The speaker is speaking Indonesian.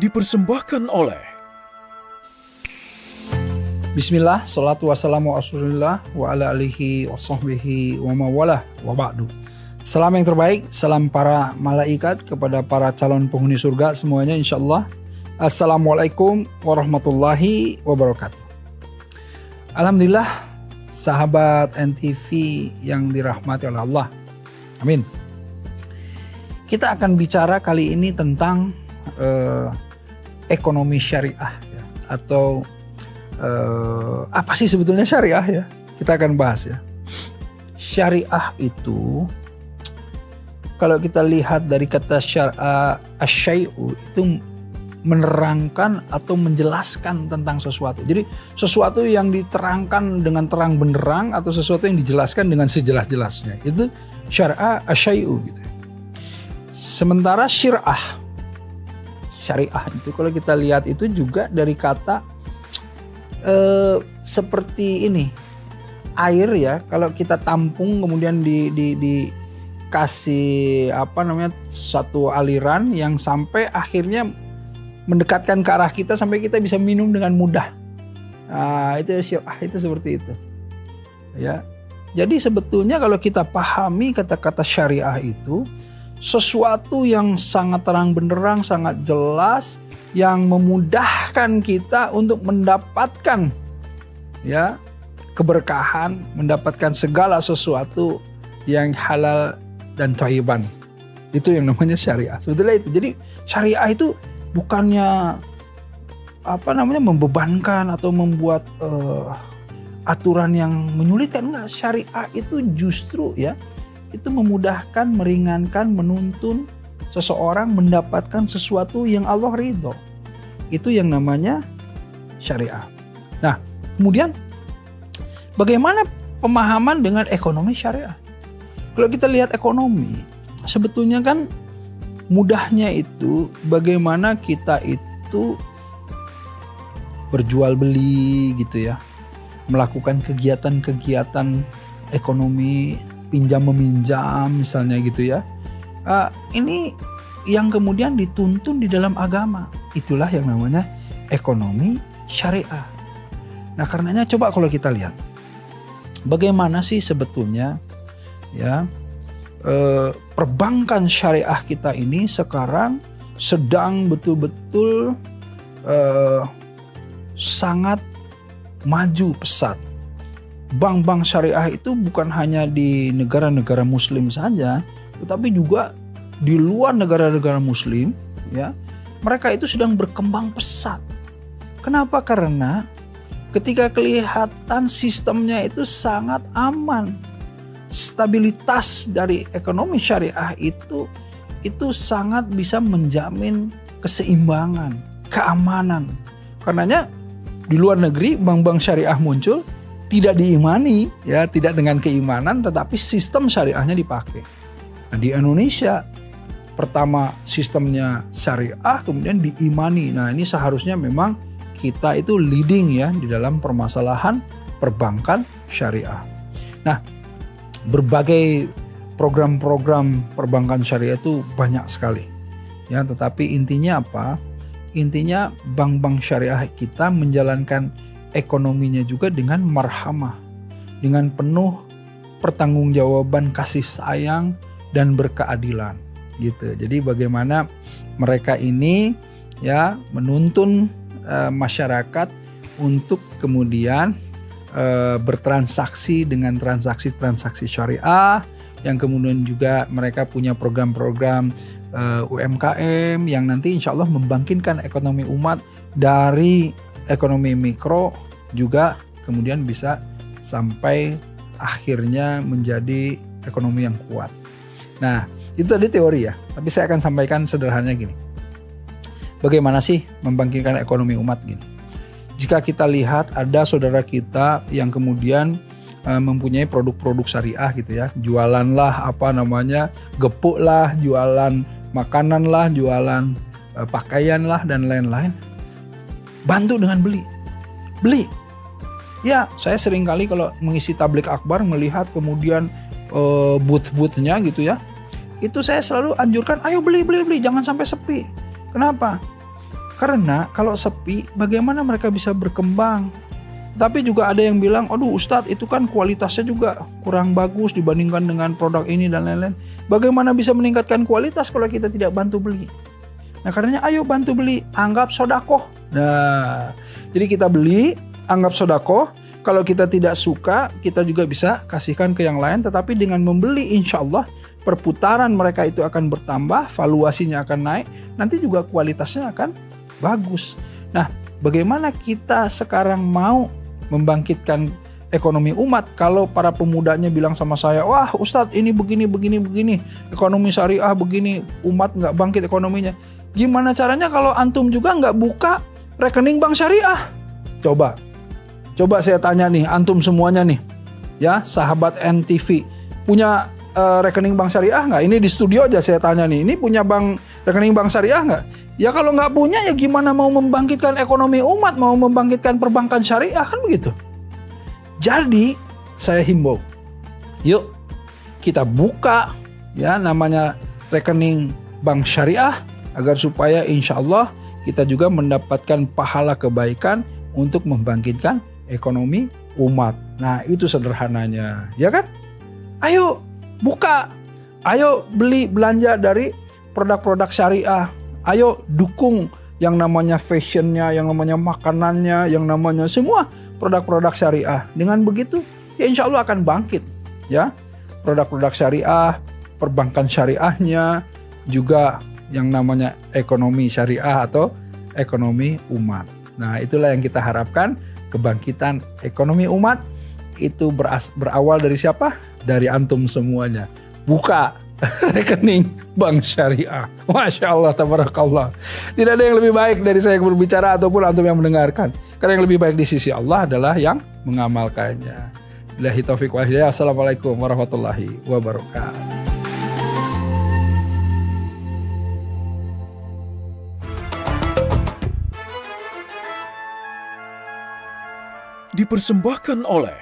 dipersembahkan oleh Bismillah, salatu wassalamu rasulillah wa ala alihi wa sahbihi wa mawalah wa ba'du. Salam yang terbaik, salam para malaikat kepada para calon penghuni surga semuanya insyaallah. Assalamualaikum warahmatullahi wabarakatuh. Alhamdulillah, sahabat NTV yang dirahmati oleh Allah. Amin. Kita akan bicara kali ini tentang ekonomi syariah ya, atau apa sih sebetulnya syariah ya? Kita akan bahas ya. Syariah itu kalau kita lihat dari kata syai'u itu menerangkan atau menjelaskan tentang sesuatu. Jadi sesuatu yang diterangkan dengan terang benderang atau sesuatu yang dijelaskan dengan sejelas-jelasnya. Itu syai'u gitu. Sementara syariah itu kalau kita lihat itu juga dari kata seperti ini, air ya, kalau kita tampung kemudian dikasih satu aliran yang sampai akhirnya mendekatkan ke arah kita sampai kita bisa minum dengan mudah. Nah, itu seperti itu. Ya. Jadi sebetulnya kalau kita pahami kata-kata syariah itu sesuatu yang sangat terang benderang, sangat jelas, yang memudahkan kita untuk mendapatkan ya keberkahan, mendapatkan segala sesuatu yang halal dan thayyiban. Itu yang namanya syariah. Sebetulnya itu. Jadi syariah itu bukannya membebankan atau membuat aturan yang menyulitkan. Enggak, syariah itu justru ya itu memudahkan, meringankan, menuntun seseorang mendapatkan sesuatu yang Allah ridho. Itu yang namanya syariah. Nah, kemudian bagaimana pemahaman dengan ekonomi syariah? Kalau kita lihat ekonomi, sebetulnya kan mudahnya itu bagaimana kita itu berjual beli gitu ya. Melakukan kegiatan-kegiatan ekonomi, pinjam meminjam misalnya gitu ya. Ini yang kemudian dituntun di dalam agama. Itulah yang namanya ekonomi syariah. Nah, karenanya coba kalau kita lihat bagaimana sih sebetulnya ya perbankan syariah kita ini sekarang sedang betul-betul sangat maju pesat. Bank-bank syariah itu bukan hanya di negara-negara muslim saja, tetapi juga di luar negara-negara muslim ya, mereka itu sedang berkembang pesat. Kenapa? Karena ketika kelihatan sistemnya itu sangat aman, stabilitas dari ekonomi syariah itu sangat bisa menjamin keseimbangan, keamanan. Karenanya di luar negeri bank-bank syariah muncul tidak diimani ya, tidak dengan keimanan, tetapi sistem syariahnya dipakai. Nah, di Indonesia pertama sistemnya syariah, kemudian diimani. Nah, ini seharusnya memang kita itu leading ya di dalam permasalahan perbankan syariah. Nah, berbagai program-program perbankan syariah itu banyak sekali. Ya, tetapi intinya apa? Intinya bank-bank syariah kita menjalankan ekonominya juga dengan marhamah, dengan penuh pertanggungjawaban kasih sayang dan berkeadilan gitu. Jadi bagaimana mereka ini ya menuntun masyarakat untuk kemudian bertransaksi dengan transaksi-transaksi syariah, yang kemudian juga mereka punya program-program UMKM yang nanti insya Allah membangkitkan ekonomi umat dari ekonomi mikro juga kemudian bisa sampai akhirnya menjadi ekonomi yang kuat. Nah, itu tadi teori ya. Tapi saya akan sampaikan sederhananya gini. Bagaimana sih membangkitkan ekonomi umat gini? Jika kita lihat ada saudara kita yang kemudian mempunyai produk-produk syariah gitu ya. Jualan lah gepuk lah, jualan makanan lah, jualan pakaian lah dan lain-lain. Bantu dengan beli. Ya, saya sering kali kalau mengisi tablik akbar melihat kemudian booth-boothnya gitu ya. Itu saya selalu anjurkan, ayo beli, jangan sampai sepi. Kenapa? Karena kalau sepi, bagaimana mereka bisa berkembang? Tapi juga ada yang bilang, aduh Ustadz itu kan kualitasnya juga kurang bagus dibandingkan dengan produk ini dan lain-lain. Bagaimana bisa meningkatkan kualitas kalau kita tidak bantu beli? Nah karenanya ayo bantu beli, anggap sodakoh. Nah jadi kita beli, anggap sodakoh. Kalau kita tidak suka, kita juga bisa kasihkan ke yang lain. Tetapi dengan membeli insya Allah perputaran mereka itu akan bertambah, valuasinya akan naik. Nanti juga kualitasnya akan bagus. Nah bagaimana kita sekarang mau membangkitkan ekonomi umat kalau para pemudanya bilang sama saya, wah Ustadz ini begini, ekonomi syariah begini, umat nggak bangkit ekonominya. Gimana caranya kalau antum juga nggak buka rekening bank syariah? Coba saya tanya nih, antum semuanya nih, ya sahabat NTV, punya rekening bank syariah nggak? Ini di studio aja saya tanya nih, ini punya rekening bank syariah nggak? Ya kalau nggak punya ya gimana mau membangkitkan ekonomi umat, mau membangkitkan perbankan syariah, kan begitu. Jadi saya himbau, yuk kita buka ya namanya rekening bank syariah agar supaya insya Allah kita juga mendapatkan pahala kebaikan untuk membangkitkan ekonomi umat. Nah itu sederhananya, ya kan? Ayo buka, ayo belanja dari produk-produk syariah. Ayo dukung yang namanya fashionnya, yang namanya makanannya, yang namanya semua produk-produk syariah. Dengan begitu ya insya Allah akan bangkit ya produk-produk syariah, perbankan syariahnya, juga yang namanya ekonomi syariah atau ekonomi umat. Nah itulah yang kita harapkan, kebangkitan ekonomi umat itu berawal dari siapa? Dari antum semuanya. Buka rekening bank syariah. Masya Allah, tabarakallah. Tidak ada yang lebih baik dari saya yang berbicara ataupun antum yang mendengarkan. Karena yang lebih baik di sisi Allah adalah yang mengamalkannya. Billahi taufiq wal hidayah. Assalamualaikum warahmatullahi wabarakatuh. Dipersembahkan oleh